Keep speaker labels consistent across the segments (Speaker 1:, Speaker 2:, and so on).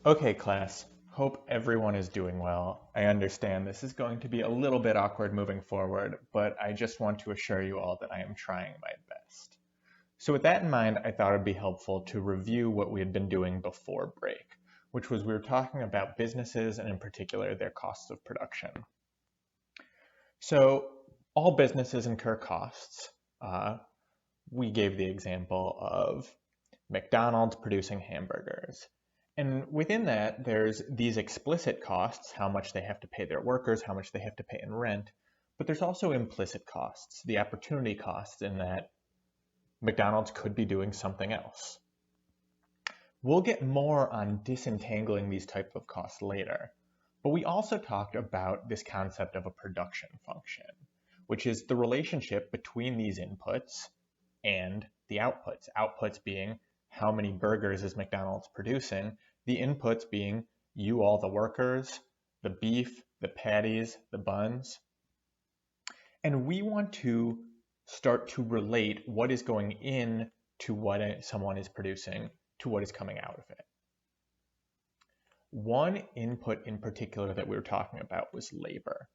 Speaker 1: Okay, class. Hope everyone is doing well. I understand this is going to be a little bit awkward moving forward, but I just want to assure you all that I am trying my best. So with that in mind, I thought it'd be helpful to review what we had been doing before break, which was we were talking about businesses and in particular their costs of production. So all businesses incur costs. We gave the example of McDonald's producing hamburgers. And within that, there's these explicit costs, how much they have to pay their workers, how much they have to pay in rent. But there's also implicit costs, the opportunity costs in that McDonald's could be doing something else. We'll get more on disentangling these types of costs later, but we also talked about this concept of a production function, which is the relationship between these inputs and the outputs. Outputs being how many burgers is McDonald's producing, the inputs being you all the workers, the beef, the patties, the buns. And we want to start to relate what is going in to what someone is producing to what is coming out of it. One input in particular that we were talking about was labor.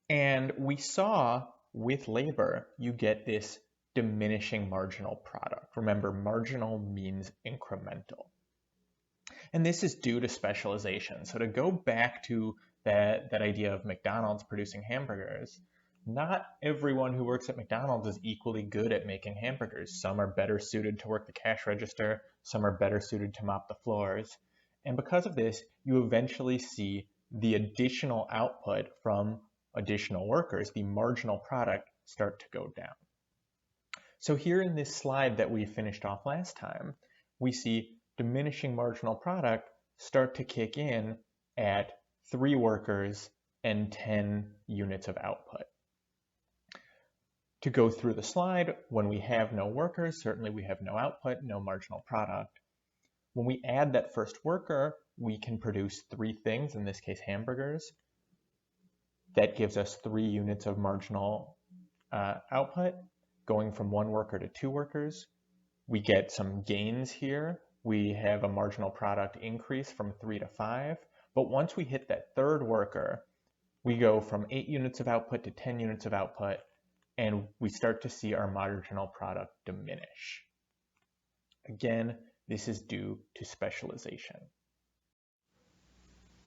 Speaker 1: And we saw with labor, you get this diminishing marginal product. Remember, marginal means incremental. And this is due to specialization. So to go back to that idea of McDonald's producing hamburgers, not everyone who works at McDonald's is equally good at making hamburgers. Some are better suited to work the cash register, some are better suited to mop the floors. And because of this, you eventually see the additional output from additional workers, the marginal product, start to go down. So here in this slide that we finished off last time, we see diminishing marginal product start to kick in at 3 workers and 10 units of output. To go through the slide, when we have no workers, certainly we have no output, no marginal product. When we add that first worker, we can produce 3 things, in this case hamburgers. That gives us 3 units of marginal output. Going from 1 worker to 2 workers, we get some gains here. We have a marginal product increase from 3 to 5. But once we hit that 3rd worker, we go from 8 units of output to 10 units of output, and we start to see our marginal product diminish. Again, this is due to specialization.